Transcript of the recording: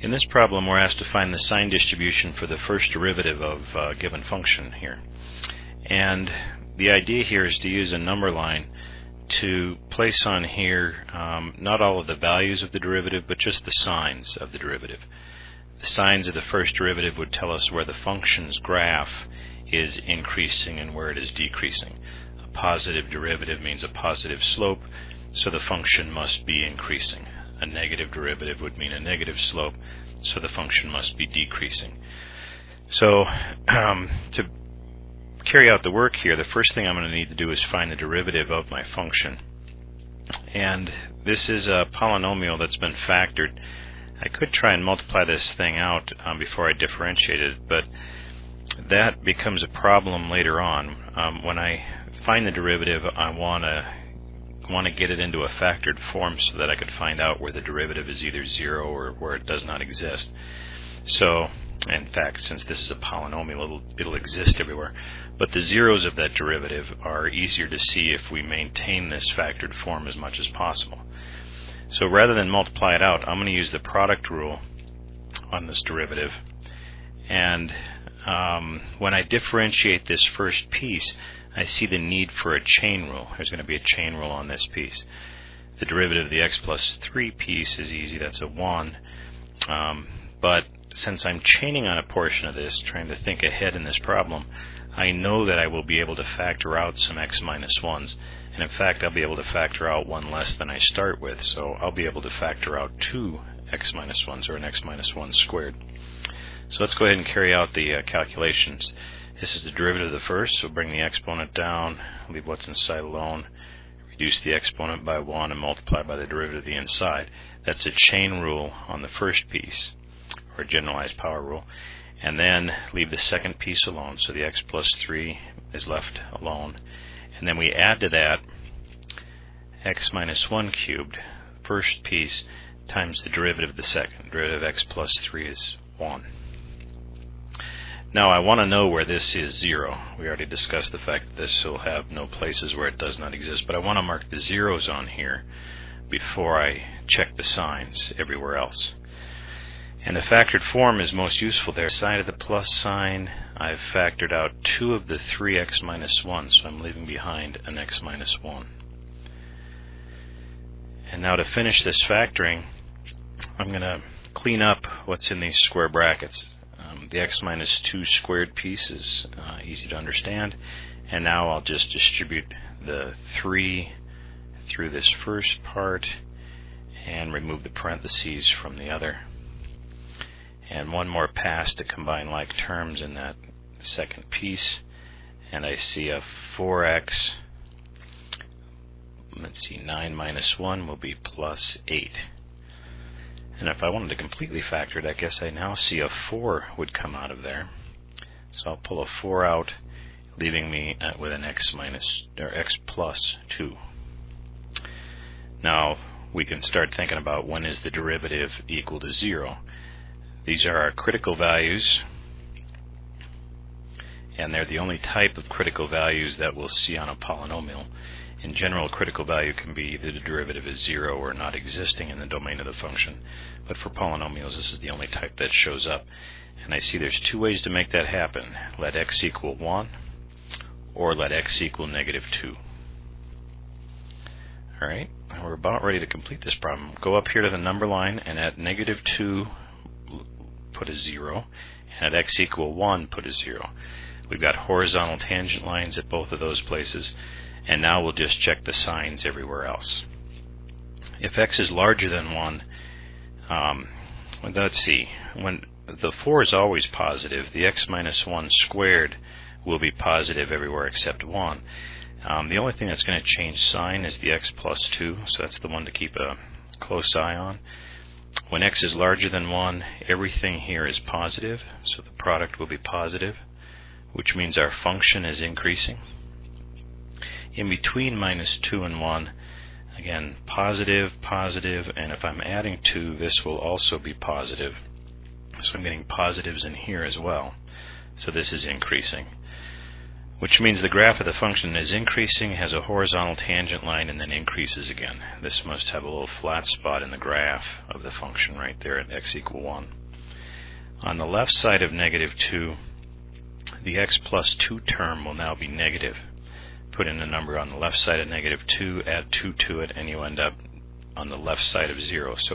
In this problem, we're asked to find the sign distribution for the first derivative of a given function here. And the idea here is to use a number line to place on here not all of the values of the derivative, but just the signs of the derivative. The signs of the first derivative would tell us where the function's graph is increasing and where it is decreasing. A positive derivative means a positive slope, so the function must be increasing. A negative derivative would mean a negative slope, so the function must be decreasing. So to carry out the work here, the first thing I'm going to need to do is find the derivative of my function. And this is a polynomial that's been factored. I could try and multiply this thing out before I differentiate it, but that becomes a problem later on. When I find the derivative, I want to get it into a factored form so that I could find out where the derivative is either 0 or where it does not exist. So, in fact, since this is a polynomial, it'll exist everywhere. But the zeros of that derivative are easier to see if we maintain this factored form as much as possible. So rather than multiply it out, I'm going to use the product rule on this derivative. And when I differentiate this first piece, I see the need for a chain rule. There's going to be a chain rule on this piece. The derivative of the x plus 3 piece is easy, that's a 1. But since I'm chaining on a portion of this, trying to think ahead in this problem, I know that I will be able to factor out some x minus 1s. And in fact, I'll be able to factor out one less than I start with. So I'll be able to factor out 2 x minus 1s, or an x minus 1 squared. So let's go ahead and carry out the calculations. This is the derivative of the first, so bring the exponent down, leave what's inside alone, reduce the exponent by 1, and multiply by the derivative of the inside. That's a chain rule on the first piece, or a generalized power rule. And then leave the second piece alone, so the x plus 3 is left alone. And then we add to that x minus 1 cubed, first piece, times the derivative of the second. Derivative of x plus 3 is 1. Now I want to know where this is 0. We already discussed the fact that this will have no places where it does not exist, but I want to mark the zeros on here before I check the signs everywhere else. And the factored form is most useful there. Side of the plus sign, I've factored out 2 of the 3x minus 1, so I'm leaving behind an x minus 1. And now to finish this factoring, I'm going to clean up what's in these square brackets. The x minus 2 squared piece is easy to understand, and now I'll just distribute the 3 through this first part and remove the parentheses from the other. And one more pass to combine like terms in that second piece, and I see a 4x, let's see, 9 minus 1 will be plus 8. And if I wanted to completely factor it, I guess I now see a 4 would come out of there. So I'll pull a 4 out, leaving me with an x plus 2. Now we can start thinking about when is the derivative equal to 0. These are our critical values, and they're the only type of critical values that we'll see on a polynomial. In general, critical value can be either the derivative is 0 or not existing in the domain of the function. But for polynomials, this is the only type that shows up. And I see there's 2 ways to make that happen. Let x equal 1, or let x equal negative 2. Alright, we're about ready to complete this problem. Go up here to the number line, and at negative 2, put a 0. And at x equal 1, put a 0. We've got horizontal tangent lines at both of those places. And now we'll just check the signs everywhere else. If x is larger than 1, let's see, when the 4 is always positive, the x minus 1 squared will be positive everywhere except 1. The only thing that's going to change sign is the x plus 2, so that's the one to keep a close eye on. When x is larger than 1, everything here is positive, so the product will be positive, which means our function is increasing. In between minus 2 and 1, again, positive, positive, and if I'm adding 2, this will also be positive. So I'm getting positives in here as well. So this is increasing. which means the graph of the function is increasing, has a horizontal tangent line, and then increases again. This must have a little flat spot in the graph of the function right there at x equal 1. On the left side of negative 2, the x plus 2 term will now be negative. Put in a number on the left side of negative 2, add 2 to it, and you end up on the left side of 0. So